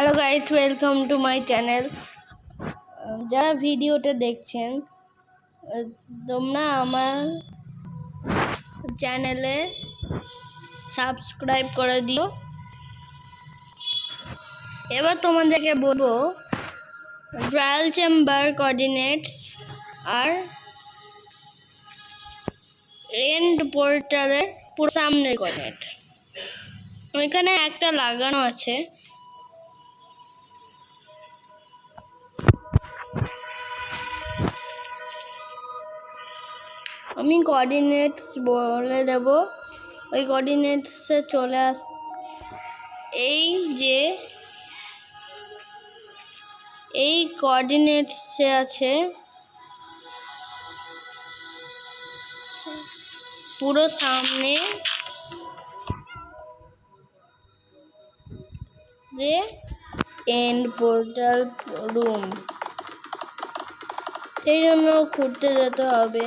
Hello guys, welcome to my channel. যারা ভিডিওটা দেখছেন তোমরা আমার চ্যানেলে সাবস্ক্রাইব করে দিও। এবার তোমাদেরকে বলবো ট্রায়াল চেম্বার কোঅর্ডিনেটস আর এন্ড পোর্টালের পুরো সামনের কোঅর্ডিনেট। ওইখানে একটা লাগানো আছে, আমি কোঅর্ডিনেটস বলে দেব। ওই কোঅর্ডিনেটসে চলে এই কোঅর্ডিনেটসে আছে পুরো সামনে যে এন্ড পোর্টাল রুম, এই জন্য খুঁজতে যেতে হবে।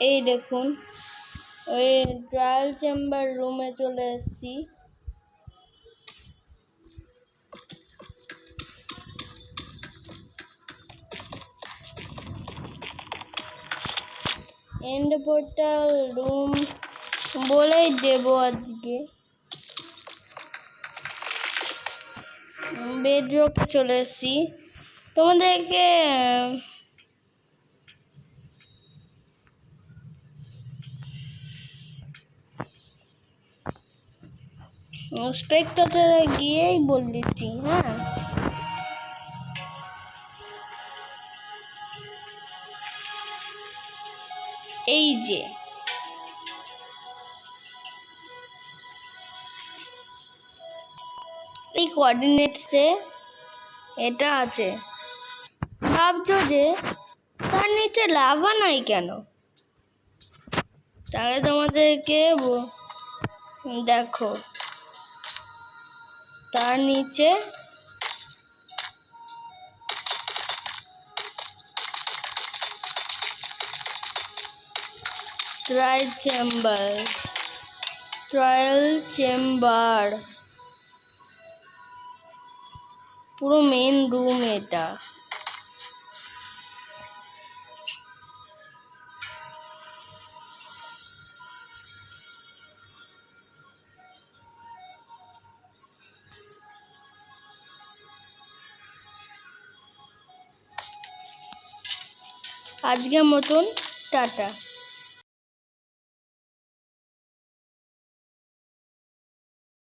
এই দেখুন, ওই ট্রায়াল চেম্বার রুমে চলে এসেছি। এন্ড পোর্টাল রুম বলেই দেব আজকে। বেডরকে চলে এসেছি। তোমাদেরকে স্পেক্টেটরে গিয়েই বলে দিচ্ছি। হ্যাঁ, এই যে এই কোঅর্ডিনেটসে এটা আছে। ভাবছো যে তার নিচে লাভা নাই কেন? তাহলে তোমাদেরকে দেখো, তার নিচে ট্রায়াল চেম্বার পুরো মেন রুম এটা। আজকের মতন টাটা।